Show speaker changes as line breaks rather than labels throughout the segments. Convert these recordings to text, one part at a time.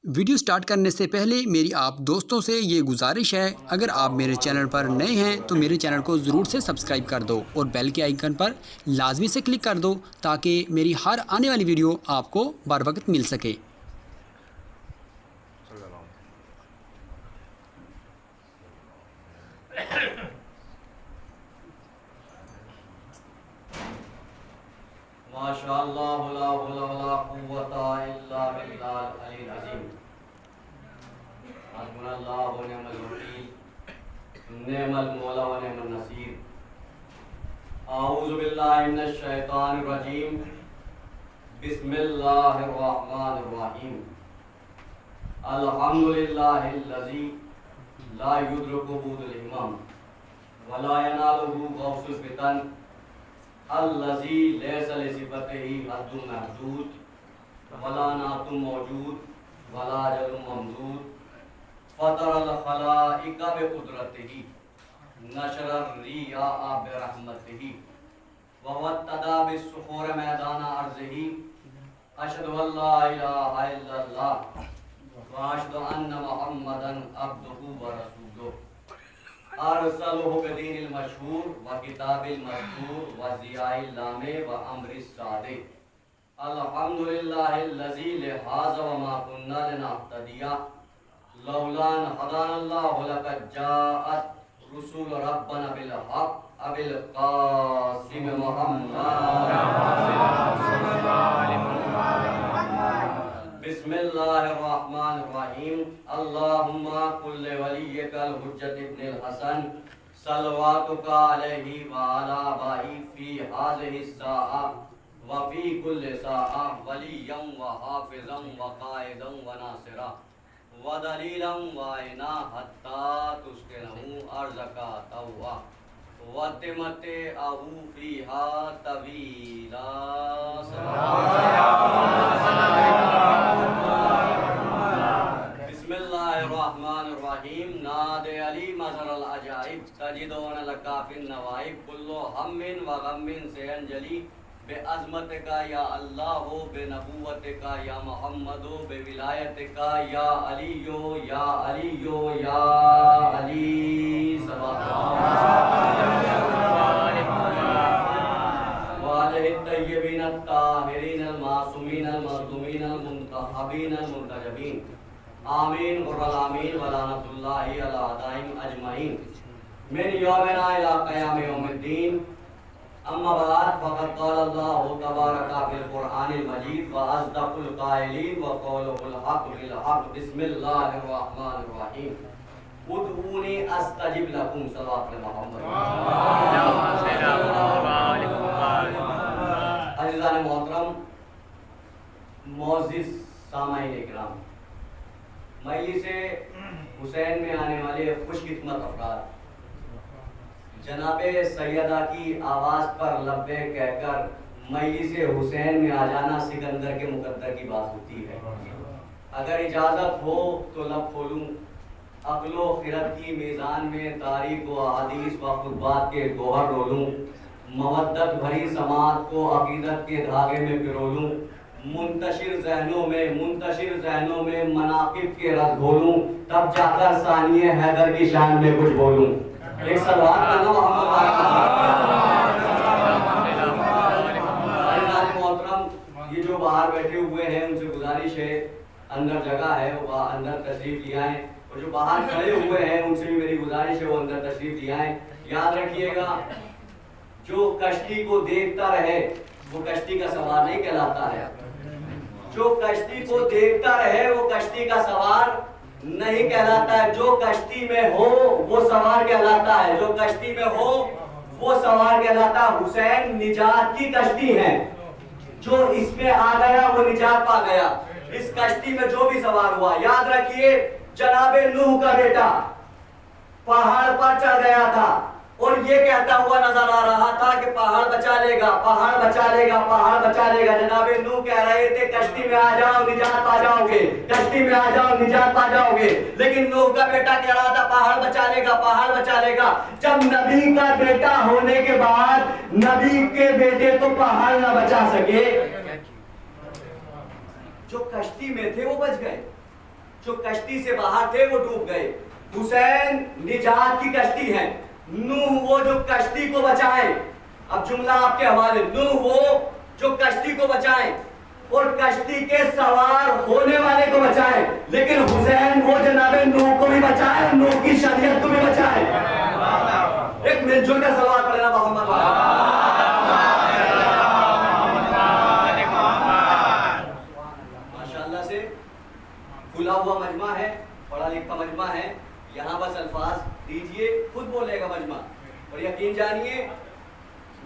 Video start करने से पहले मेरी आप दोस्तों से ये गुजारिश है, अगर आप मेरे चैनल पर नए हैं तो मेरे चैनल को ज़रूर से सब्सक्राइब कर दो और बेल के आइकन पर लाजमी से क्लिक कर दो ताकि मेरी हर आने वाली वीडियो आपको बर वक्त मिल सके।
माशाअल्लाह ला हौला वला कुव्वता इल्ला बिल्लाहिल अलील अज़ीम। हस्बुनल्लाहु व निअमल वकील, निअमल मौला व निअमन नसीर। अऊज़ु बिल्लाहि मिनश शैतानिर रजीम। बिस्मिल्लाहिर रहमानिर रहीम। अल्हम्दुलिल्लाहिल्लज़ी ला युद्रिकुहु हिमम व ला यनालुहु गौसुल फितन अल्लज़ी लैसा लिसिफ़तिही हद्दुन महदूद वला नातुन मौजूद वला अजलुन ममदूद फ़तरल ख़लाइक़ बिक़ुदरतिही नशरर रियाअ बिरहमतिही व वत्तदा बिस्सुखूर मैदान अर्ज़िही। अशहदु अल्ला इलाहा इल्लल्लाह व अशहदु अन्ना मुहम्मदन अब्दुहु व रसूलुहु। अरसलहु बिदीनिल मशहूर व किताबिल मज़कूर व ज़ियाइल लामे व अम्रिस सादिक़। अल्हम्दुलिल्लाहिल्लज़ी लिहाज़ा व मा कुन्ना लिनहतदिया लौला अन हदानल्लाहु लक़द जाअत रुसूल रब्बना बिल हक़्क़ अबिल क़ासिम मुहम्मद। बिस्मिल्लाहिर्रहमानिर्रहीम। अल्लाहुम्मा कुल्लि वलिय्यिकल हुज्जत इब्निल हसन सल्लवातुका अलैहि व अला आबाई फी हाज़िहि साआ व फी कुल्लि साआ वलिय्यम व हाफ़िज़म व क़ाइदम व नासिरा व दलीलन व ऐना हत्ता तुस्किनहु अर्ज़का तव्वा व तिमत्तिअहु फ़ीहा तवीला। बिस्मिल्लाहिर्रहमानिर्रहीम। नादे अली मज़हरल अजाइब तजिदून लका फिन नवाइब कुल्लु हम्मिन व गम्मिन से अंजलि बेअज़मतिका या अल्लाह बेनबुव्वतिका या मुहम्मदो बेविलायतिका या अलियो या अलियो या अली वालिहित्तय्यबीन अत्ताहिरीनल मासूमीनल मज़लूमीनल मुंतखबीनल मुंतजबीन। आमीन गुर्रल आमीन व लानतुल्लाहि अला अदाइम अजमईन मिन यौमिना इला क़याम यौमिद्दीन। अम्मा बाद फ़क़द क़ाल अल्लाहु तबारका फ़िल क़ुरआनिल मजीद व अस्दक़ुल क़ाइलीन व क़ौलुहुल हक़्क़ बिल हक़्क़। बिस्मिल्लाहिर रहमानिर रहीम। उदऊनी अस्तजिब लकुम। सल्लल्लाहु अलैहि मोहम्मद। अज़ीज़ान मोहतरम, मोअज़्ज़िज़ सामाईन इकराम, मजलिस हुसैन में आने वाले खुशकिस्मत अफराद जनाबे सैयदा की आवाज़ पर लब्बे कहकर मजलिस हुसैन में आ जाना सिकंदर के मुकद्दर की बात होती है। अगर इजाज़त हो तो लब खोलूँ अक्लो खिरत की मीज़ान में तारीख व अहादीस व खुतबात के गोहर रोलूँ। मवद्दत भरी समात को अक़ीदत के धागे में पिरोलूँ। मुंतशिर ज़हनों में मनाक़िब के रस घोलूं, तब जाकर सानिए हैदर की शान में कुछ बोलूं। एक सलवात करना मोहतरम, ये जो बाहर बैठे हुए हैं उनसे गुजारिश है, अंदर जगह है वो अंदर तशरीफ ले आएं, और जो बाहर खड़े हुए हैं उनसे भी मेरी गुजारिश है वो अंदर तशरीफ ले आएं। याद रखिएगा, जो कश्ती को देखता रहे वो कश्ती का सवार नहीं कहलाता है। जो कश्ती को देखता रहे वो कश्ती का सवार नहीं कहलाता है। जो कश्ती में हो वो सवार कहलाता है। जो कश्ती में हो वो सवार कहलाता है। हुसैन निजात की कश्ती है, जो इसमें आ गया वो निजात पा गया। इस कश्ती में जो भी सवार हुआ, याद रखिए, जनाबे नूह का बेटा पहाड़ पर चढ़ गया था और ये कहता हुआ नजर आ रहा था कि पहाड़ बचा लेगा, पहाड़ बचा लेगा, पहाड़ बचा लेगा। जनाबे नूह कह रहे थे कश्ती में आ जाओ निजात पा जाओगे, कश्ती में आ जाओ निजात पा जाओगे। लेकिन नूह का बेटा कह रहा था पहाड़ बचा लेगा, पहाड़ बचा लेगा। जब नबी का बेटा होने के बाद नबी के बेटे तो पहाड़ न बचा सके, जो कश्ती में थे वो बच गए। जो कश्ती से बाहर थे वो डूब गए। हुसैन निजात की कश्ती है, नूह वो जो कश्ती को बचाए। अब जुमला आपके हवाले, नूह वो जो कश्ती को बचाए और कश्ती के सवार होने वाले को बचाए, लेकिन हुसैन वो जनाबे नूह को भी बचाए और नूह की शरीयत को भी बचाए। एक मिलजुल का सवाल पढ़ना मोहम्मद माशाअल्लाह से खुला हुआ मजमा है, पढ़ा लिखा मजमा है। यहाँ बस अल्फाज दीजिए, खुद बोलेगा मजमा। और यकीन जानिए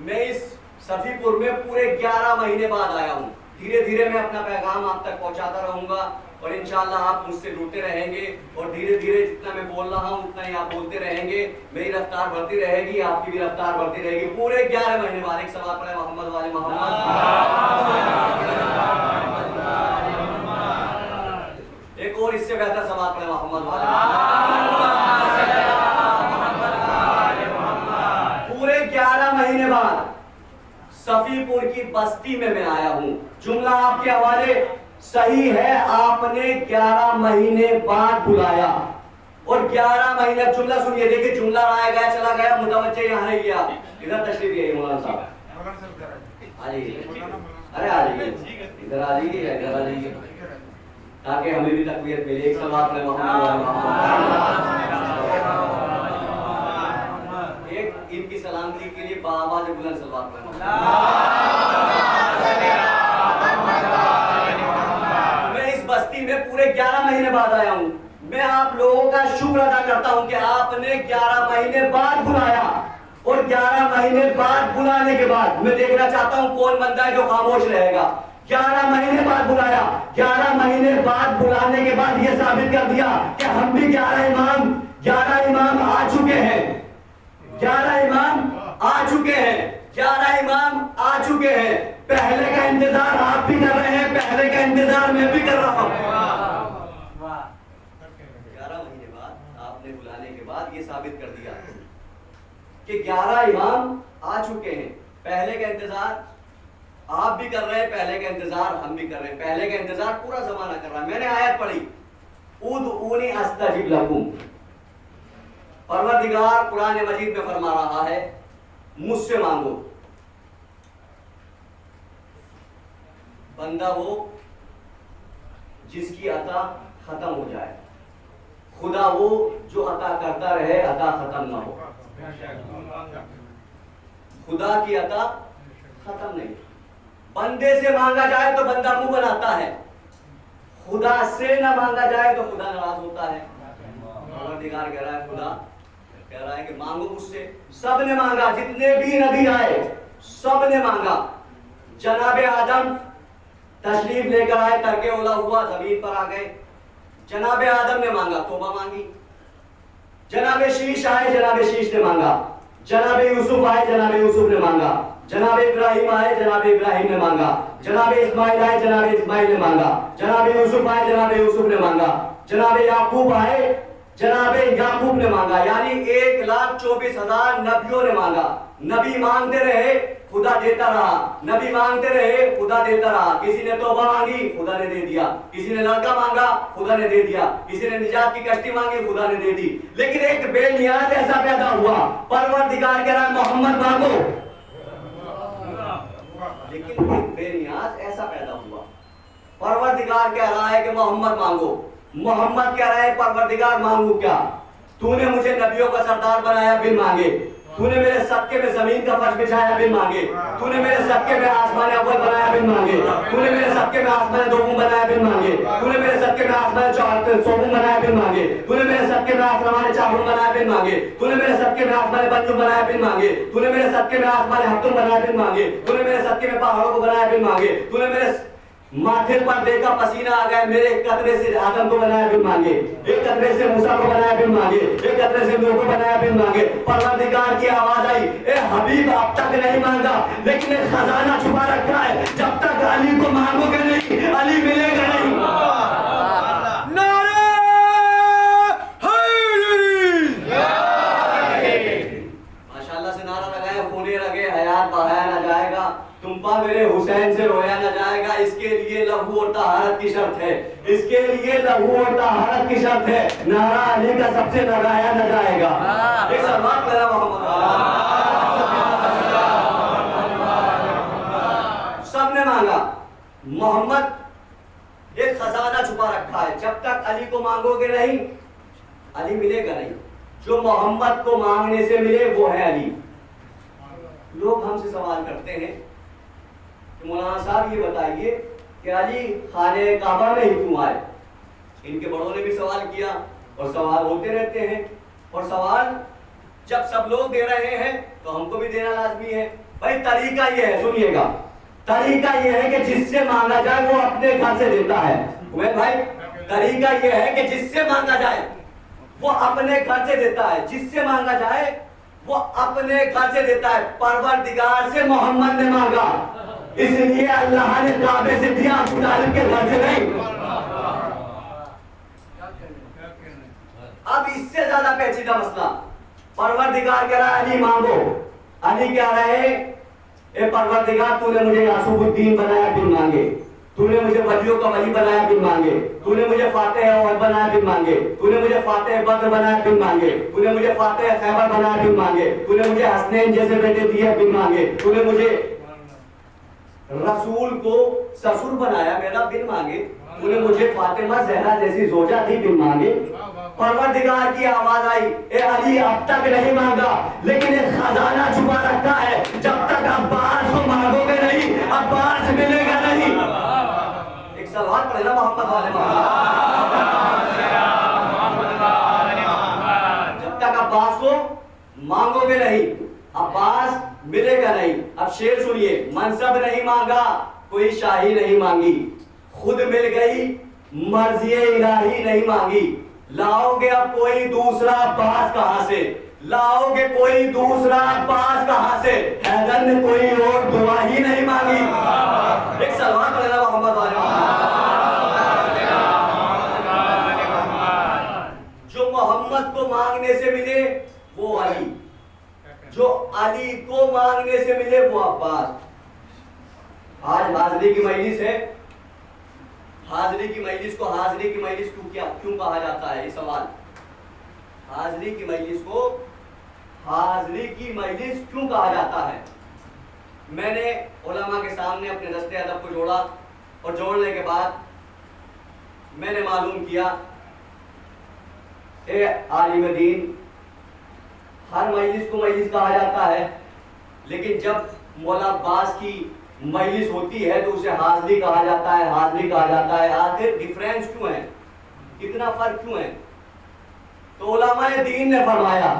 मैं इस सफीपुर में पूरे 11 महीने बाद आया हूँ। धीरे धीरे मैं अपना पैगाम आप तक पहुँचाता रहूँगा और इंशाअल्लाह आप मुझसे जुड़ते रहेंगे और धीरे धीरे जितना मैं बोल रहा हूँ उतना ही आप बोलते रहेंगे। मेरी रफ्तार बढ़ती रहेगी, आपकी भी रफ्तार बढ़ती रहेगी। पूरे 11 महीने बाद एक सवाल पढ़े मोहम्मद वाले मोहम्मद। एक और इससे बेहतर सवाल पढ़े मोहम्मद वाले। पूरे 11 महीने बाद सफीपुर की बस्ती में मैं आया हूं। जुमला आपके हवाले सही है, आपने 11 महीने बाद बुलाया और 11 महीने। जुमला सुनिए, देखिए जुमला आया गया चला गया, मुतवज्जे यहाँ नहीं गया। इधर तशरीफ यही मौलाना साहब, आ जाइए। अरे आ जाइए, इधर आ जाइए, इधर आ जाइए, ताकि हमें भी तकबीर मिले। एक सवाल है एक इनकी सलामती के लिए बाबा जो बुलंद सलवात पढ़ना। मैं इस बस्ती में पूरे 11 महीने बाद आया हूँ। मैं आप लोगों का शुक्र अदा करता हूँ कि आपने 11 महीने बाद बुलाया और 11 महीने बाद बुलाने के बाद मैं देखना चाहता हूँ कौन बंदा है जो खामोश रहेगा। 11 महीने बाद बुलाया, 11 महीने बाद बुलाने के बाद ये साबित कर दिया कि हम भी 11 इमाम आ चुके हैं। 11 इमाम आ चुके हैं, 11 इमाम आ चुके हैं। पहले का इंतजार आप भी कर रहे हैं, पहले का इंतजार मैं भी कर रहा हूं। 11 महीने बाद आपने बुलाने के बाद ये साबित कर दिया कि 11 इमाम आ चुके हैं। पहले का इंतजार आप भी कर रहे हैं, पहले का इंतजार हम भी कर रहे हैं। पहले का इंतजार पूरा जमाना कर रहा है। मैंने आयत पढ़ी, उदऊनी अस्तजिब लकुम। परवरदिगार कुरान मजीद में फरमा रहा है मुझसे मांगो। बंदा वो जिसकी अता खत्म हो जाए, खुदा वो जो अता करता रहे, अता खत्म ना हो। खुदा की अता खत्म नहीं। बंदे से मांगा जाए तो बंदा मुंह बनाता है, खुदा से ना मांगा जाए तो खुदा नाराज होता है। परवरदिगार कह रहा है, खुदा कह रहा है कि मांगो मुझसे। सब ने मांगा, जितने भी नबी आए सब ने मांगा। जनाबे आदम तशरीफ लेकर आए, तरके ओला हुआ, जमीन पर आ गए। जनाबे आदम ने मांगा, तौबा मांगी। जनाबे शीश आए, जनाबे शीश ने मांगा। जनाबे यूसुफ आए, जनाबे यूसुफ ने मांगा। जनाबे इब्राहिम आए, जनाबे इब्राहिम ने मांगा। जनाबे इस्माइल आए, जनाबे इस्माइल ने मांगा। जनाबे यूसुफ आए, जनाबे यूसुफ ने मांगा। जनाबे याकूब आए, जनाबे याकूब ने मांगा। यानी 1,24,000 नबियों ने मांगा। नबी मांगते रहे, खुदा देता रहा। नबी मांगते रहे, खुदा देता रहा। किसी ने तौबा मांगी, खुदा ने दे दिया। किसी ने लड़का मांगा, खुदा ने दे दिया। किसी ने निजात की कश्ती मांगी, खुदा ने दे दी। लेकिन एक बेनियाज ऐसा पैदा हुआ, परवरदिगार कह रहा है मोहम्मद मांगो। लेकिन एक बेनियाज ऐसा पैदा हुआ, परवरदिगार कह रहा है कि मोहम्मद मांगो। मोहम्मद कह रहा है परवरदिगार मांगू क्या? तूने मुझे नबियों का सरदार बनाया बिन मांगे। तूने मेरे सदके में जमीन का फर्श बिछाया बिन मांगे। तूने मेरे सदके में आसमान अव्वल बनाया बिन मांगे। तूने मेरे सदके में आसमान दोगुम बनाया बिन मांगे। तूने मेरे सदके में आसमान चौगुम बनाया बिन मांगे। तूने मेरे सदके में आसमान चाहुम बनाया बिन मांगे। तूने मेरे सदके में आसमान बंजुम बनाया बिन मांगे। तूने मेरे सदके में आसमान हफ्तुम बनाया बिन मांगे। तूने मेरे सदके में पहाड़ों को बनाया बिन मांगे। तूने मेरे माथे पर देखा पसीना आ गया, मेरे एक कतरे से आदम को बनाया बिन मांगे। एक कतरे से मूसा को बनाया बिन मांगे। एक कतरे से नूह को बनाया बिन मांगे। परवरदिगार की आवाज आई, ए हबीब अब तक नहीं मांगा, लेकिन एक खजाना छुपा रखा है। जब तक अली को मांगोगे नहीं, अली मिलेगा नहीं। माशाअल्लाह से नारा लगाए, होने लगे, हयात बहाया ना जाएगा, तुम्पा मेरे हुसैन से रोया न जाएगा। इसके लिए लहू और तहारत की शर्त है। इसके लिए लहू और तहारत की शर्त है, नारा अली का सबसे लगाया न जाएगा। एक सलमान मेरा सबने मांगा। मोहम्मद एक खजाना छुपा रखा है, जब तक अली को मांगोगे नहीं अली मिलेगा नहीं। जो मोहम्मद को मांगने से मिले वो है अली। लोग हमसे सवाल करते हैं कि मौलाना साहब ये बताइए कि अली खाने काबा में ही क्यों आए। इनके बड़ों ने भी सवाल किया और सवाल होते रहते हैं, और सवाल जब सब लोग दे रहे हैं तो हमको भी देना लाजमी है। भाई तरीका ये है, सुनिएगा, तरीका ये है कि जिससे मांगा जाए वो अपने घर से देता है। भाई तरीका ये है कि जिससे मांगा जाए वो अपने घर से देता है, जिससे मांगा जाए वो अपने घर से देता है। परवरदिगार से मोहम्मद ने मांगा, इसलिए अल्लाह ने काबे से दिया, अबू तालिब के घर से नहीं। अब इससे ज्यादा पेचीदा मसला, परवरदिगार कह रहा है अली मांगो, अली कह रहे ए परवरदिगार तूने मुझे यासूबुद्दीन बनाया बिन मांगे, तूने मुझे वलियों का वली बनाया बिन मांगे, तूने मुझे फातेह और बनाया बिन मांगे, तूने मुझे फातेह बद्र बनाया बिन मांगे, तूने मुझे फातेह खैबर बनाया बिन मांगे, तूने मुझे हसनैन जैसे बेटे दिए बिन मांगे, तूने मुझे रसूल को ससुर बनाया मेरा बिन मांगे, तूने मुझे फातिमा जहरा जैसी जोजा दी बिन मांगे। परवरदिगार की आवाज आई, ए अली अब तक नहीं मांगा, लेकिन एक खजाना छुपा रखा है, जब तक अब्बास को मांगोगे नहीं अब्बास मिलेगा नहीं। एक सलवात पढ़े ना मोहम्मद वाले जब तक अब्बास को मांगोगे नहीं अब्बास मिलेगा नहीं। अब शेर सुनिए, मनसब नहीं मांगा कोई शाही नहीं मांगी, खुद मिल गई मर्जी इलाही नहीं मांगी। लाओगे अब कोई दूसरा अब्बास कहां से, लाओगे कोई दूसरा अब्बास कहां से, हैदर ने कोई और दुआ ही नहीं मांगी। एक सलमान पढ़ेगा मोहम्मद वाले। जो मोहम्मद को मांगने से मिले वो अली, जो अली को मांगने से मिले वो अब्बास। आज हाजरी की मजलिस है, हाजरी की मजलिस को हाजरी की मजलिस क्यों कहा जाता है? ये सवाल। हाजरी की मजलिस को हाजरी की मजलिस क्यों कहा जाता है? मैंने उलमा के सामने अपने दस्ते अदब को जोड़ा और जोड़ने के बाद मैंने मालूम किया, ए आलिम दीन, हर मजलिस को मजलिस कहा जाता है, लेकिन जब मौला अब्बास की मजलिस होती है तो उसे हाजरी कहा जाता है, हाजरी कहा जाता है। आखिर डिफरेंस क्यों है, इतना फर्क क्यों है? तो उलमाए दीन ने फरमाया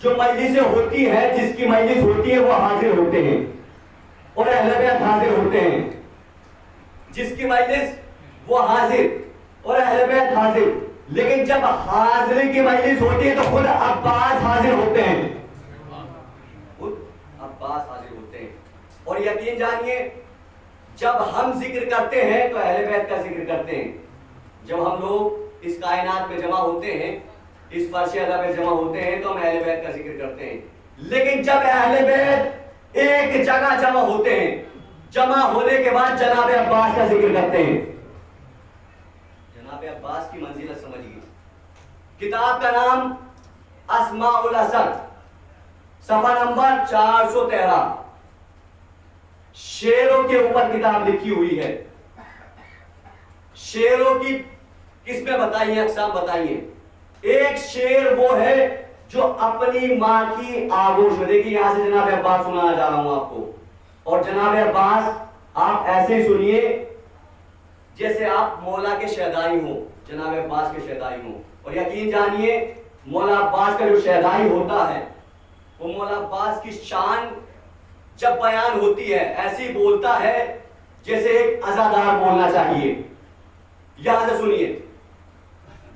जो मजलिसें होती है, जिसकी मजलिस होती है वो हाजिर होते हैं और अहले बैत हाजिर होते हैं। जिसकी मजलिस वो हाजिर और अहले बैत हाजिर, लेकिन जब हाजिरी की मजलिस होती है तो खुद अब्बास हाजिर होते हैं, खुद अब्बास हाजिर होते हैं। और यकीन जानिए, जब हम जिक्र करते हैं तो अहले बैत का जिक्र करते हैं। जब हम लोग इस कायनात में जमा होते हैं, इस फर्श अदा में जमा होते हैं तो हम अहले बैत का जिक्र करते हैं। लेकिन जब अहले बैत एक जगह जमा होते हैं, जमा होने के बाद जनाब अब्बास का जिक्र करते हैं। जनाब अब्बास की मंजिलत समझिए। किताब का नाम अस्माउल असद, सफा नंबर 413, शेरों के ऊपर किताब लिखी हुई है। शेरों की किस्में बताइए, अकसाम बताइए। एक शेर वो है जो अपनी मां की आगोश में, देखिए यहां से जनाब अब्बास सुनाना जा रहा हूं आपको, और जनाब अब्बास आप ऐसे ही सुनिए जैसे आप मौला के शहदाई हो, जनाब अब्बास के शहदाई हो। और यकीन जानिए, मौला अब्बास का जो शहदाई होता है वो मौला अब्बास की शान जब बयान होती है ऐसी बोलता है जैसे एक अजादार बोलना चाहिए। यहां से सुनिए,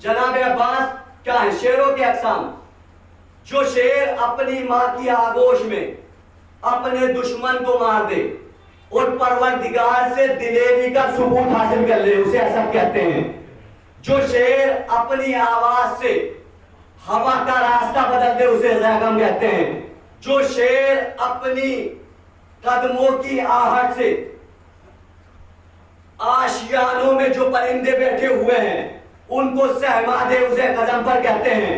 जनाब अब्बास क्या है? शेरों के अकसाम। जो शेर अपनी मां की आगोश में अपने दुश्मन को मार दे और परवरदिगार से दिलेरी का सबूत हासिल कर ले, उसे ऐसा कहते हैं। जो शेर अपनी आवाज से हवा का रास्ता बदल दे, उसे ज़ैगम कहते हैं। जो शेर अपनी कदमों की आहट से आशियानों में जो परिंदे बैठे हुए हैं उनको सहमादे उसे गजनफर कहते हैं।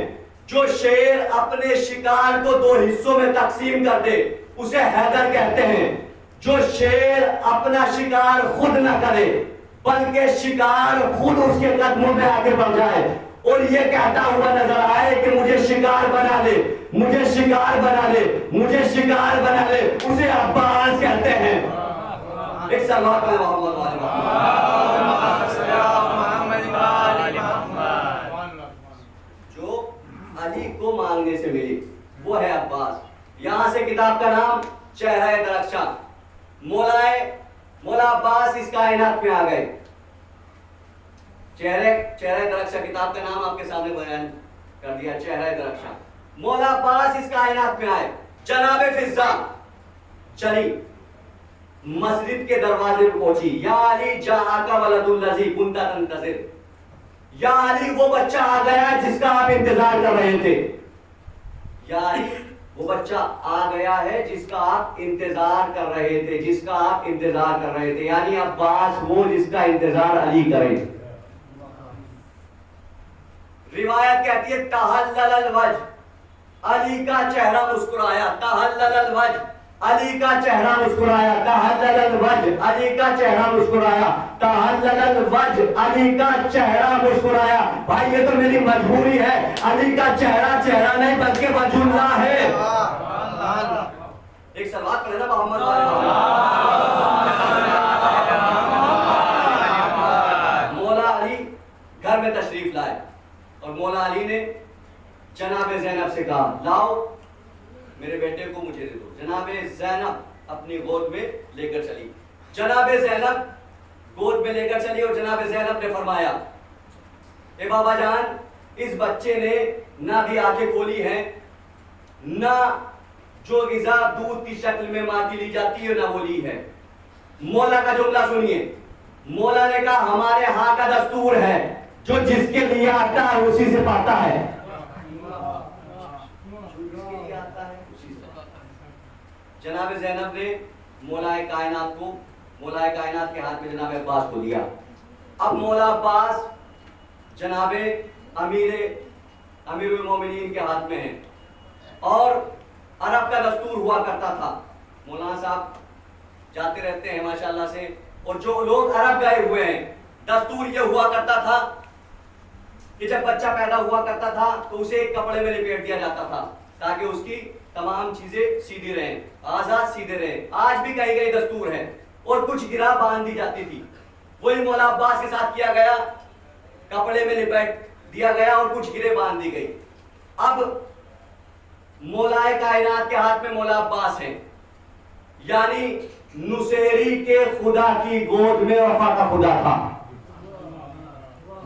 जो शेर अपने शिकार को दो हिस्सों में तकसीम कर दे उसे हैदर कहते हैं। जो शेर अपना शिकार खुद न करे बल्कि शिकार खुद उसके कदमों में आगे बढ़ जाए और ये कहता हुआ नजर आए कि मुझे शिकार बना ले, मुझे शिकार बना ले, मुझे शिकार बना ले, उसे अब्बास कहते हैं। एक सलात में मोहम्मद वाले जो अली को मांगने से मिली वो है अब्बास। यहां से किताब का नाम चेहरा दरख्शा। मौला अब्बास इस कायनात में आ गए। चेहरा दरख्शा किताब का नाम आपके सामने बयान कर दिया, चेहरा दरख्शा। मौला अब्बास इस कायनात में आए। जनाबे फिजा चली मस्जिद के दरवाजे पर पहुंची। या अली जाआका वलदुल लजी कुंता तंतज़िर। या अली वो बच्चा आ गया जिसका आप इंतजार कर रहे थे। या अली वो बच्चा आ गया है जिसका आप इंतजार कर रहे थे, जिसका आप इंतजार कर रहे थे, यानी अब्बास वो जिसका इंतजार अली करे। रिवायत कहती है तहल्लल वज, अली का चेहरा मुस्कुराया। तहल्लल वज, अली का चेहरा मुस्कुराया। तहल्लल वज, अली का चेहरा मुस्कुराया। तहल्लल वज, अली का चेहरा मुस्कुराया। भाई ये तो मेरी मजबूरी है, अली का चेहरा चेहरा नहीं बल्कि वजहुल्लाह है। एक सलवात पढ़े ना मोहम्मद मौला अली घर में तशरीफ लाए और मौला अली ने जनाबे ज़ैनब से कहा लाओ मेरे बेटे को मुझे दे दो। जनाबे ज़ैनब अपनी गोद में लेकर चली। जनाबे ज़ैनब गोद में लेकर चली और जनाबे ज़ैनब ने फरमाया ए बाबा जान, इस बच्चे ने ना भी आंखें खोली हैं, ना जो ग़िज़ा दूध की शक्ल में मां की ली जाती है ना वो ली है। मौला का जुमला सुनिए। मौला ने कहा हमारे यहाँ का दस्तूर है जो जिसके लिए आता है उसी से पाता है। जनाब ज़ैनब ने मौलाए कायनात के हाथ में जनाब अब्बास को दिया। अब मौला अब्बास जनाबे अमीरुल मोमिनीन के हाथ में है और अरब का दस्तूर हुआ करता था। मौलाना साहब जाते रहते हैं माशाल्लाह से, और जो लोग अरब गए हुए हैं दस्तूर ये हुआ करता था कि जब बच्चा पैदा हुआ करता था तो उसे एक कपड़े में लपेट दिया जाता था ताकि उसकी तमाम चीजें सीधी रहें, आजाद सीधे रहें। आज भी कहीं कहीं दस्तूर है और कुछ गिरा बांध दी जाती थी। वही मौला अब्बास के साथ किया गया, कपड़े में लिपेट दिया गया और कुछ गिरे बांध दी गई। अब मौलाए कायनात के हाथ में मौला अब्बास है, यानी नुसेरी के खुदा की गोद में वफा का खुदा था।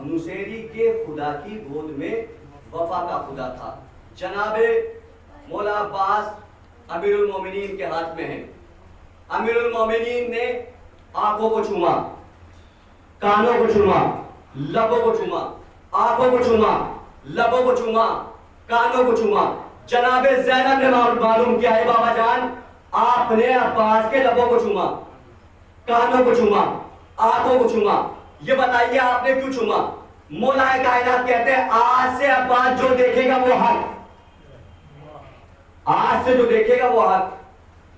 नुसेरी के खुदा की गोद में वफा का खुदा था। जनाबे मौला अब्बास अमीरुल मोमिनीन के हाथ में है। अमीरुल मोमिनीन ने आंखों को छूमा, कानों को छूमा, लबों को छूमा, आंखों को छूमा, लबों को छूमा, कानों को छूमा। जनाबे ज़ैनब ने मालूम किया है बाबा जान, आपने अब्बास के लबों को छूमा, कानों को छूमा, आंखों को छूमा, ये बताइए आपने क्यों छूमा? मौलाए कायनात कहते हैं आज से अब्बास जो देखेगा वो हक, आज से जो देखेगा वो हक,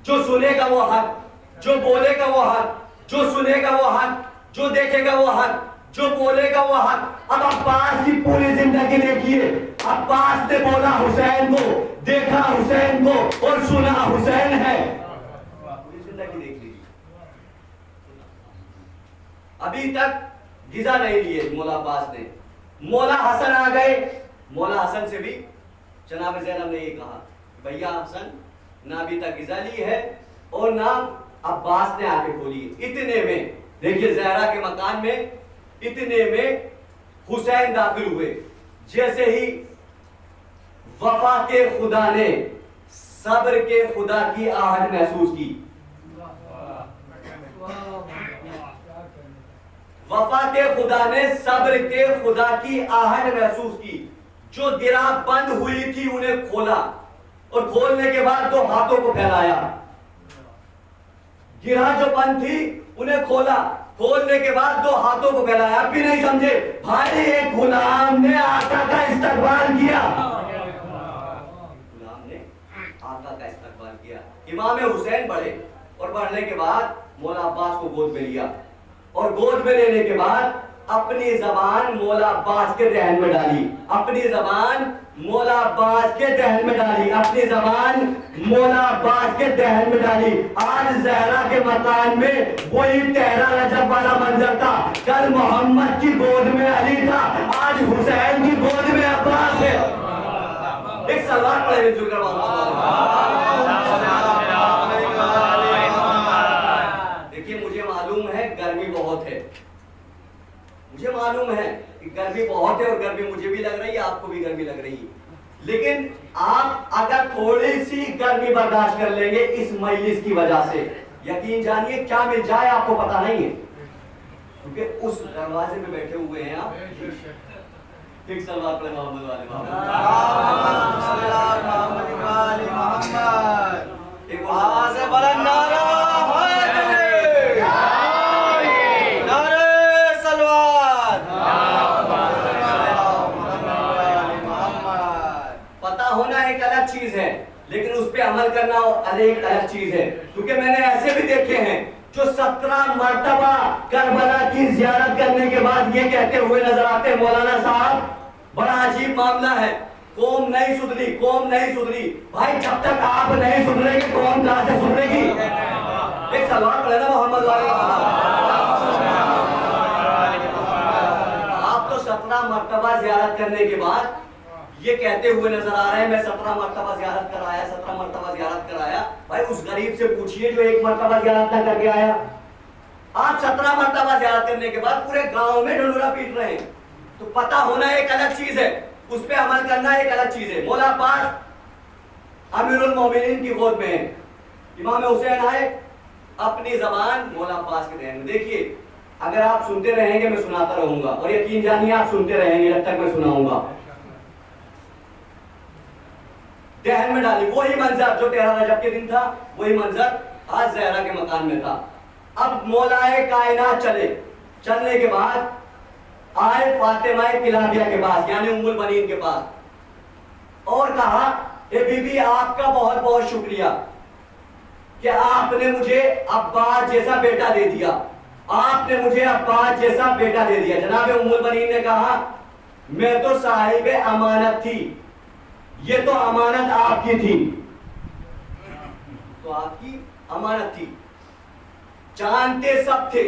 जो सुनेगा वो हक, जो बोलेगा वो हक, जो सुनेगा वो हक, जो देखेगा वो हक, जो बोलेगा वो हक। अब अब्बास की पूरी जिंदगी देखिए, अब्बास ने बोला हुसैन को, देखा हुसैन को और सुना हुसैन है। पूरी जिंदगी देख लीजिए, अभी तक गिजा नहीं लिए मौला अब्बास ने। मौला हसन आ गए, मौला हसन से भी जनाब ज़ैनब ने ये कहा भैया हसन ना अभी तक गिजा ली है और ना अब्बास ने आके खोली। इतने में देखिए ज़हरा के मकान में, इतने में हुसैन दाखिल हुए। जैसे ही वफा के खुदा ने सब्र के खुदा की आहट महसूस की, वफा के खुदा ने सब्र के खुदा की आहट महसूस की। जो गिरा बंद हुई थी उन्हें खोला और खोलने के बाद दो हाथों को फैलाया। गिरा जो बंद थी उन्हें खोला, खोलने के बाद दो हाथों को फैलाया, अब भी नहीं समझे भाई। एक गुलाम ने आका का इस्तकबाल किया, गुलाम ने आका का इस्तकबाल किया। इमाम हुसैन बढ़े और बढ़ने के बाद मौला अब्बास को गोद में लिया और गोद में लेने के बाद अपनी जबान मौला अब्बास के दहन में डाली, अपनी जबान मौला अब्बास के दहन में डाली, अपनी जबान मौला अब्बास के दहन में डाली। आज जहरा के मकान में वही 13 रजब वाला मंजर था। कल मोहम्मद की गोद में अली था, आज हुसैन की गोद में अब्बास है। एक सलवार पढ़े देखिए, मुझे मालूम है गर्मी बहुत है, मुझे मालूम है कि गर्मी बहुत है और गर्मी मुझे भी लग रही है, आपको भी गर्मी लग रही है। लेकिन आप अगर थोड़ी सी गर्मी बर्दाश्त कर लेंगे इस मजलिस की वजह से, यकीन जानिए क्या मिल जाए आपको पता नहीं है, क्योंकि उस दरवाजे पे बैठे हुए हैं आप। ठीक सलवार पढ़े मोहम्मद वाले एक आवाज है, बुलंद नारा होना एक अलग चीज है, लेकिन उस पे अमल करना एक अलग चीज है। क्योंकि मैंने ऐसे भी देखे हैं जो 17 मर्तबा करबला की जियारत करने के बाद ये कहते हुए नजर आते हैं, मौलाना साहब बड़ा अजीब मामला है, कौम नहीं सुधरी, कौम नहीं सुधरी। भाई जब तक आप नहीं सुधरेंगे कौम कहां से सुधरेगी? एक सलवार पढ़े ना मोहम्मद वाले। आप तो 17 मर्तबा जियारत करने के बाद ये कहते हुए नजर आ रहे हैं, मैं 17 मर्तबा जियारत कराया, 17 मर्तबा जियारत कराया। भाई उस गरीब से पूछिए जो एक मर्तबा जियारत ना करके आया। आप 17 मर्तबा जियारत करने के बाद पूरे गांव में ढोलरा पीट रहे हैं। तो पता होना एक अलग चीज है, उस पे अमल करना एक अलग चीज है। मौला अब्बास अमीरुल मोमिनीन की गोद में है, इमाम हुसैन आए, अपनी जबान मौला अब्बास के दहन में। देखिए, अगर आप सुनते रहेंगे मैं सुनाता रहूंगा, और यकीन जानिए आप सुनते रहेंगे जब तक मैं सुनाऊंगा। दहन में डाली, वही मंजर जो 13 रजब के दिन था, वही मंजर आज जहरा के मकान में था। अब मौलाए कायनात चले, चलने के बाद आए फातिमा किलाबिया के पास, यानी उम्मुल बनीन के पास, और कहा ए बीबी आपका बहुत बहुत शुक्रिया कि आपने मुझे अब्बास जैसा बेटा दे दिया, आपने मुझे अब्बास जैसा बेटा दे दिया। जनाब उम्मुल बनीन ने कहा मैं तो साहिब अमानत थी, ये तो अमानत आपकी थी, तो आपकी अमानत थी, जानते सब थे,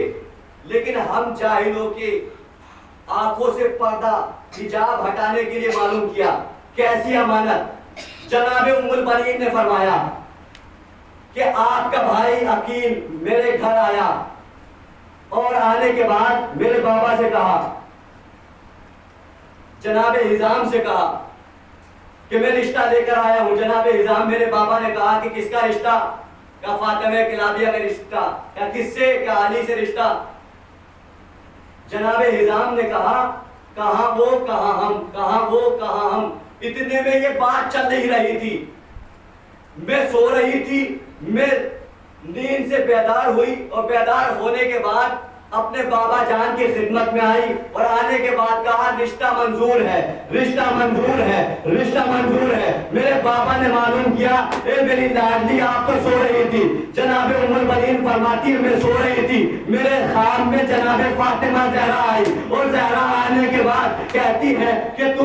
लेकिन हम जाहिलों के आंखों से पर्दा हिजाब हटाने के लिए मालूम किया। कैसी अमानत? जनाब उम्मुल बनीन ने फरमाया कि आपका भाई अकील मेरे घर आया और आने के बाद मेरे बाबा से कहा, जनाब हिजाम से कहा कि मैं रिश्ता लेकर आया हूं। जनाब हिजाम मेरे बाबा ने कहा कि किसका रिश्ता? क्या फातिमा किलाबिया का रिश्ता? क्या किससे? क्या अली से रिश्ता? जनाब हिजाम ने कहा कहां वो कहां हम, कहां वो कहां हम। इतने में ये बात चल नहीं रही थी, मैं सो रही थी, मैं नींद से बेदार हुई और बेदार होने के बाद अपने बाबा जान की खिदमत में आई और आने के बाद कहा रिश्ता मंजूर है, रिश्ता मंजूर है, रिश्ता मंजूर है। मेरे बाबा ने मालूम किया ए मेरी लाडली आप तो सो रही थी। जनाब उम्मुल बनीन फरमाती मैं सो रही थी, मेरे ख्वाब में जनाब फातिमा जहरा आई और जहरा आने के बाद कहती है कि तू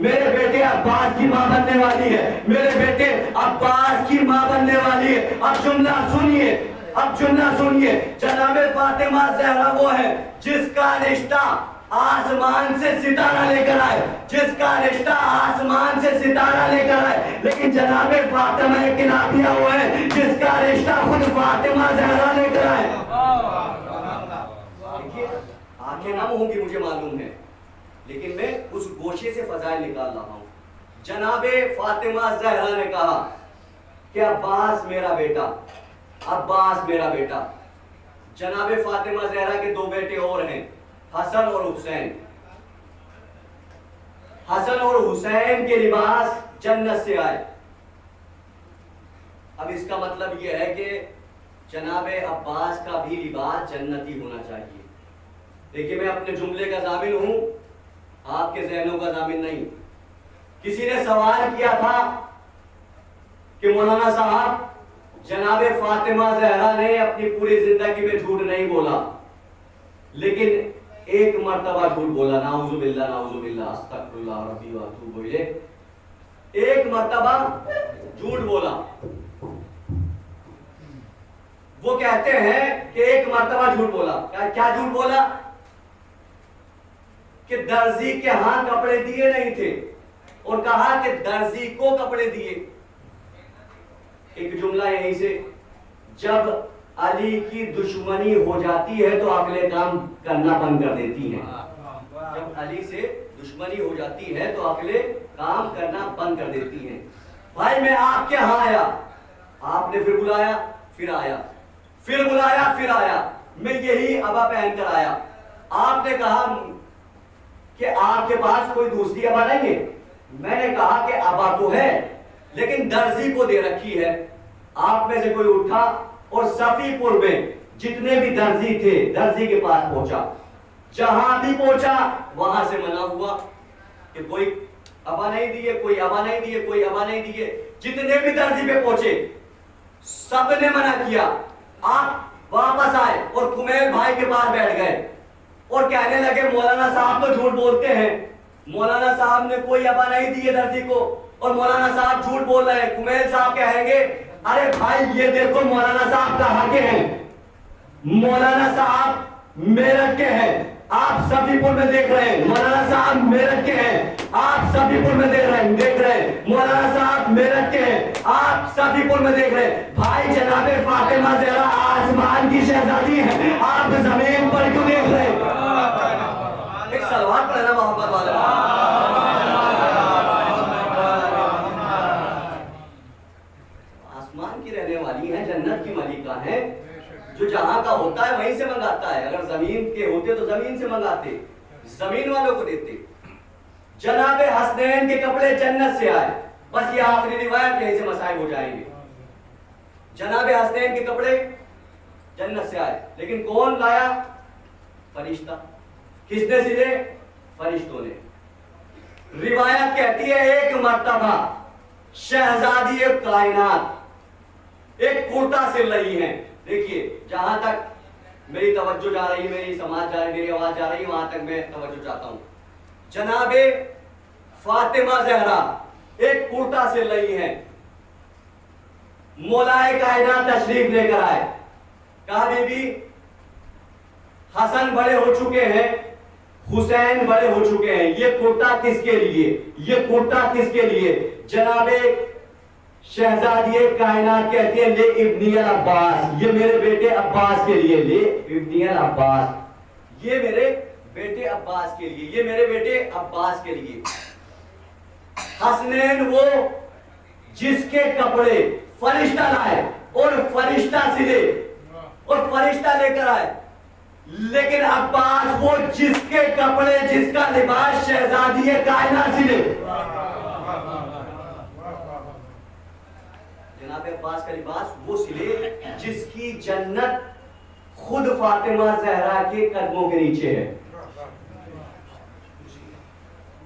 मेरे बेटे अब्बास की मां बनने वाली है, मेरे बेटे अब्बास की मां बनने वाली है। अब जुमला सुनिए, अब जुमला सुनिए, जनाबे फातिमा जहरा वो है जिसका रिश्ता आसमान से सितारा लेकर आए, जिसका रिश्ता आसमान से सितारा लेकर आए। लेकिन जनाबे फातिमा किलाबिया वो है जिसका रिश्ता खुद फातिमा जहरा लेकर आए। देखिए आंखें नम होंगी मुझे मालूम है, लेकिन मैं उस गोशे से फजाइल निकाल रहा हूं। जनाबे फातिमा जहरा ने कहा कि अब्बास मेरा बेटा, अब्बास मेरा बेटा। जनाबे फातिमा जहरा के दो बेटे और हैं, हसन और हुसैन। हसन और हुसैन के लिबास जन्नत से आए। अब इसका मतलब यह है कि जनाबे अब्बास का भी लिबास जन्नती होना चाहिए। देखिए, मैं अपने जुमले का जामिन हूं, आपके ज़हनों का जामिन नहीं। किसी ने सवाल किया था कि मौलाना साहब, जनाबे फातिमा ज़हरा ने अपनी पूरी जिंदगी में झूठ नहीं बोला, लेकिन एक मर्तबा झूठ बोला। नाउजुबिल्लाह नाउजुबिल्लाह, अस्तगफिरुल्लाह रब्बी व अतूबु इलैह। एक मर्तबा झूठ बोला। वो कहते हैं कि एक मर्तबा झूठ बोला। क्या झूठ बोला? कि दर्जी के हाथ कपड़े दिए नहीं थे, और कहा कि दर्जी को कपड़े दिए। एक जुमला यहीं से, जब अली की दुश्मनी हो जाती है तो अगले काम करना बंद कर देती हैं। जब अली से दुश्मनी हो जाती है तो अगले काम करना बंद कर देती हैं। भाई, मैं आपके यहां आया, आपने फिर बुलाया, फिर आया, फिर बुलाया, फिर आया। मैं यही अबा पहनकर आया। आपने कहा कि आपके पास कोई दूसरी अबा नहीं है। मैंने कहा कि अबा तो है, लेकिन दर्जी को दे रखी है। आप में से कोई उठा और सफीपुर में जितने भी दर्जी थे, दर्जी के पास पहुंचा। जहां भी पहुंचा वहां से मना हुआ कि कोई अबा नहीं दिए, कोई अबा नहीं दिए, कोई अबा नहीं दिए। जितने भी दर्जी पे पहुंचे सबने मना किया। आप वापस आए और कुमैल भाई के पास बैठ गए और कहने लगे, मौलाना साहब तो झूठ बोलते हैं, मौलाना साहब ने कोई अबा नहीं दी है दर्जी को, और मौलाना साहब झूठ बोल रहे हैं। कुमैल साहब कहेंगे, अरे भाई ये देखो मौलाना साहब कहाँ के हैं, मौलाना साहब मेरठ के हैं, आप सफीपुर में देख रहे हैं। मौलाना साहब मेरठ के हैं, आप सफीपुर में देख रहे हैं। मौलाना साहब मेरठ के हैं, आप सफीपुर में देख रहे हैं। भाई, जनाबे फातिमा ज़हरा आसमान की शहजादी है, आप जमीन पर क्यों देख रहे हैं? एक सलवार पढ़ना मोहब्बत वाला। आसमान की रहने वाली है, जन्नत की मलिका है, जो जहां का होता है वहीं से मंगाता है। अगर जमीन के होते तो जमीन से मंगाते, जमीन वालों को देते। जनाबे हसनैन के कपड़े जन्नत से आए। बस ये आखिरी रिवायत, यहीं से मसाइब हो जाएंगे। जनाबे हसनैन के कपड़े जन्नत से आए, लेकिन कौन लाया? फरिश्ता। किसने सिले? फरिश्तों ने। रिवायत कहती है, एक मर्तबा शहजादी कायनात एक कुर्ता सिल रही है। देखिए, जहां तक मेरी तवज्जो जा रही है, मेरी समाज जा रही है, मेरी आवाज जा रही है, वहां तक मैं तवज्जो चाहता हूं। जनाबे फातिमा ज़हरा एक कुर्ता सिल रही है। मौलाए कायनात तशरीफ लेकर आए। कहा, बीबी, हसन बड़े हो चुके हैं, हुसैन बड़े हो चुके हैं, ये कुर्ता किसके लिए? ये कुर्ता किसके लिए? जनाबे शहजादी कायनात कहती है, ले इब्नी अब्बास, ये मेरे बेटे अब्बास के लिए। ले इब्नी अब्बास, ये मेरे बेटे अब्बास के लिए, ये मेरे बेटे अब्बास के लिए। हसनैन वो जिसके कपड़े फरिश्ता लाए और फरिश्ता सिले और फरिश्ता लेकर आए, लेकिन अब्बास वो जिसके कपड़े, जिसका लिबास शहजादी कायनात सिले। जनाब अब्बास का लिबास वो सिले जिसकी जन्नत खुद फातिमा ज़हरा के कदमों के नीचे है।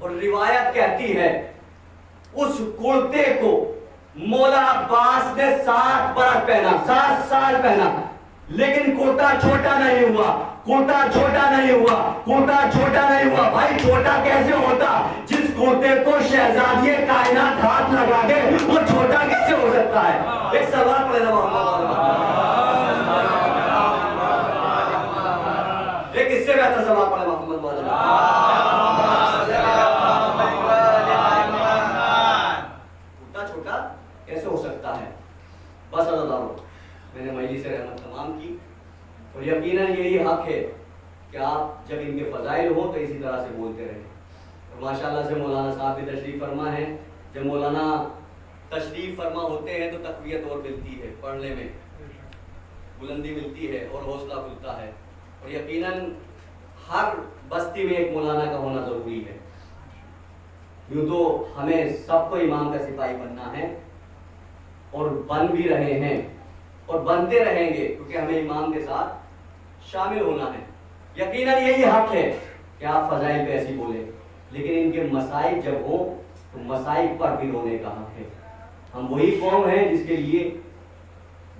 और रिवायत कहती है, उस कुर्ते को मौला अब्बास ने 7 बरस पहना, 7 साल पहना, लेकिन कुर्ता छोटा नहीं हुआ, कुर्ता छोटा नहीं हुआ, कुर्ता छोटा नहीं हुआ। भाई, छोटा कैसे होता? जिस कुर्ते को शहजादी कायनात हाथ लगा दे, वो छोटा कैसे हो सकता है? एक सवाल पड़ेगा एक इससे बेहतर सवाल पड़े मोहम्मद वाला। कुर्ता छोटा कैसे हो सकता है? बस अल्लाह, मैंने मजलिस रहमत तमाम की, और यकीनन यही हक है कि आप जब इनके फजाइल हो तो इसी तरह से बोलते रहें। और माशाल्लाह से मौलाना साहब भी तशरीफ़ फरमा है। जब मौलाना तशरीफ़ फरमा होते हैं तो तक़वियत और मिलती है, पढ़ने में बुलंदी मिलती है और हौसला खुलता है। और यकीनन हर बस्ती में एक मौलाना का होना ज़रूरी है। यूँ तो हमें सबको इमाम का सिपाही बनना है और बन भी रहे हैं, और बनते रहेंगे, क्योंकि हमें इमाम के साथ शामिल होना है। यकीनन यही हक है कि आप फजाइल पे ऐसी बोले, लेकिन इनके मसाइब जब हो तो मसाइब पर भी रोने का हक है। हम वही कौम हैं जिसके लिए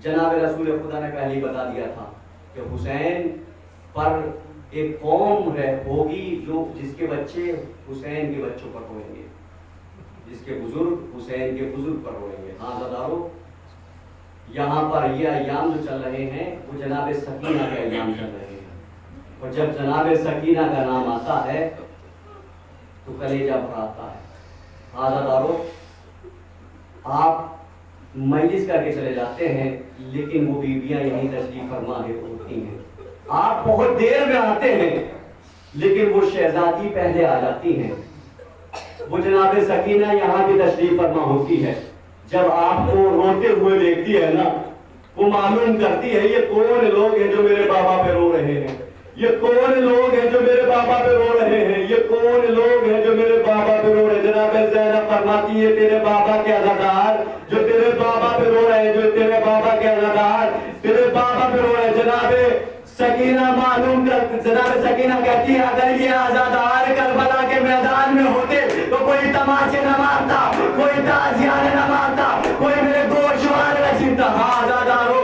जनाब रसूल खुदा ने पहले ही बता दिया था कि हुसैन पर एक कौम होगी जो जिसके बच्चे हुसैन के बच्चों पर रोएंगे, जिसके बुजुर्ग हुसैन के बुजुर्ग पर रोएंगे। हाँ ज़दारो, यहाँ पर ये अय्याम जो चल रहे हैं वो जनाब सकीना के अय्याम चल रहे हैं, और जब जनाब सकीना का नाम आता है तो कलेजा भराता है। हाँ ज़दारो, आप मजलिस करके चले जाते हैं, लेकिन वो बीबियां यहीं तशरीफ फरमा होती हैं। आप बहुत देर में आते हैं, लेकिन वो शहजादी पहले आ जाती हैं। वो जनाब सकीना यहाँ भी तशरीफ फरमा होती है। जब आपको रोते हुए देखती है ना, वो मालूम करती है ये कौन लोग हैं जो मेरे बाबा पे रो रहे हैं, ये कौन लोग हैं जो मेरे बाबा पे रो रहे हैं, ये कौन लोग हैं जो मेरे बाबा पे रो रहे हैं। जनाब ज़ैनब फरमाती है तेरे बाबा के अज़ादार जो तेरे बाबा पे रो रहे हैं, जो तेरे बाबा के अज़ादार तेरे बाबा पे रो रहे हैं। जनाब सकीना मालूम कर, जनाब सकीना कहती है अगर ये अज़ादार करबला के मैदान में होते तो कोई तमाचे न मारता, कोई ताजियाने न मारता, कोई मेरे गोशवार न छीनता। हाँ अज़ादारो,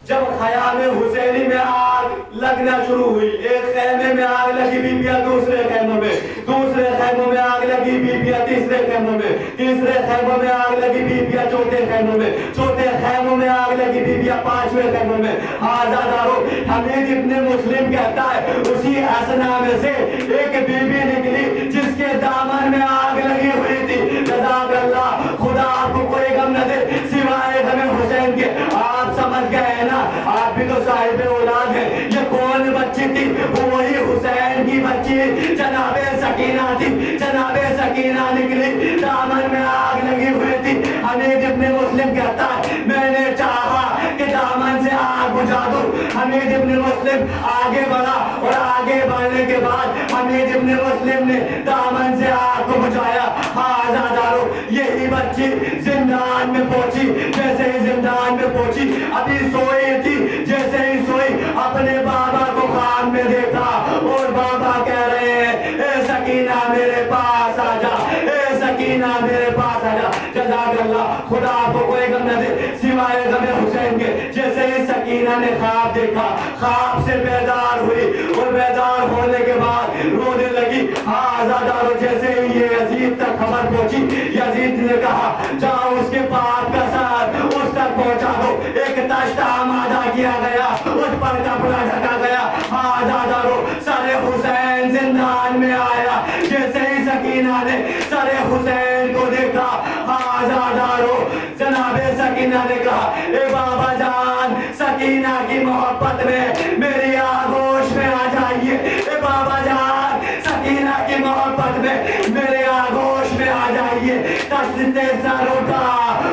जब ख़याम हुसैनी में आग लगना शुरू हुई, एक खैमे में आग लगी बीबिया दूसरे खैमों में, दूसरे खैमों में आग लगी बीबिया तीसरे खैमों में, तीसरे खैमों में आग लगी बीबिया चौथे खैमों में, चौथे खैमों में आग लगी बीबिया पांचवें खैमों में। आज़ादारो, हमीद इब्ने मुस्लिम कहता है उसी असना में से एक बीबी निकली जिसके दामन में आग लगी हुई थी। जज़ाकल्लाह, खुदा आपको कोई गम न दे सिवाय गम हुसैन के। आप समझ गए ना, आप भी तो साहिब औलाद हैं। ये कौन बच्ची थी? वो वही हुसैन की बच्ची जनाबे सकीना थी। जनाबे सकीना निकली, दामन में आग लगी हुई थी। हमीद इब्ने मुस्लिम कहता है मैंने चाहा कि दामन से आग बुझा दूं। हमीद इब्ने मुस्लिम आगे बढ़ा और आगे बढ़ने के बाद हमीद इब्ने मुस्लिम ने दामन से आग को बुझाया। हाँ आज़ादारो, यही बच्ची जिंदान में पहुंची। जैसे ही जिंदान में पहुंची, अभी सोई थी, जैसे ही सोई अपने बाबा को ख्वाब में देखा और बाबा कह रहे हैं ए सकीना मेरे पास आ जा, ए सकीना मेरे पास आ जा। जज़ाकल्लाह, खुदा आपको कोई गम न दे सिवाय गम हुसैन के। जैसे ही सकीना ने ख्वाब देखा, ख्वाब से बेदार हुई और बेदार होने के बाद रोने लगी। हाँ आज़ादारो, जैसे ही ये यजीद तक खबर पहुंची, यजीद ने कहा जाओ उसके पाप का साथ उस तक पहुंचा दो। एक तश्त आमादा किया गया, उस पर कपड़ा ढका गया। हाँ आज़ादारो, सरे हुसैन जिंदान में आया। जैसे ही सकीना ने सरे हुसैन को देखा, हाँ आज़ादारो, जनाबे सकीना ने कहा ए बाबा जान, सकीना की मोहब्बत में मेरी आगोश में आ जाइए। ए बाबा जान, सकीना की मोहब्बत में मेरे आगोश में आ जाइए। तश्त से सर उठा,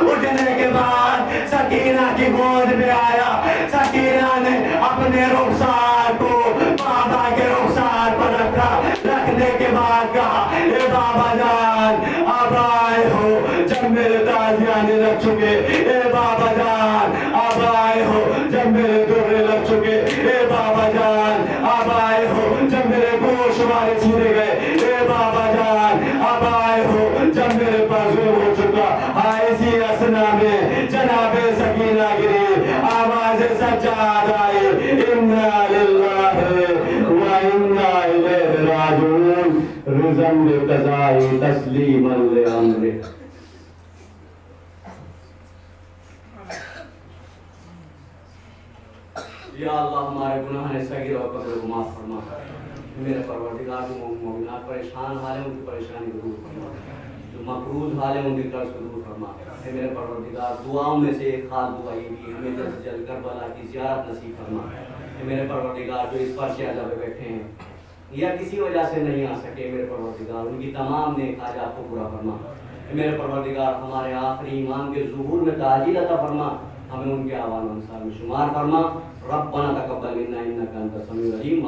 उठने के बाद सकीना की गोद में आया। सकीना ने अपने रुखसार को बाबा के रुखसार पर रखा। रखने के बाद कहा ए बाबा जान, अब आए हो जब मेरे ताजियाने लग चुके। ए बाबा जान, अब आए हो जब मेरे दुर्रे लग चुके। ए बाबा जान, अब आए हो जब मेरे गोश वाले छीने गए। ए बाबा जान, अब आए हो जब मेरे पास हो चुका। इसी असना में जनाबे सकीना गिरी, आवाज सज्जाद आई इन्ना लिल्लाहि व इन्ना इलैहि राजिऊन, रिज़म बिक़ज़ाई तस्लीमन लिअम्रि। या अल्लाह, हमारे गुनाह ने सगीर और कबीर को माफ फरमा। मेरे परवरदिगार, जो मोमिनात परेशान हाल है उनकी परेशानी को दूर फरमा, जो मकरूज हाल है उनकी कर्ज को दूर फरमा। मेरे परवरदिगार, दुआओं में से एक खास दुआ ये भी हमें जल्द से जल्द करबला की ज़ियारत नसीब फरमा। मेरे परवरदिगार, जो इस फर्श अज़ा पे बैठे हैं या किसी वजह से नहीं आ सके, मेरे परवरदिगार उनकी तमाम नेक हाजात को पूरा फरमा। मेरे परवरदिगार, हमारे आखिरी ईमान के ज़ुहूर में ताजील अता फरमा, हमें उनके आवान अनुसार में शुमार फरमा। रब्बना तक़ब्बल मिन्ना इन्नका अंतस समीउल अलीम।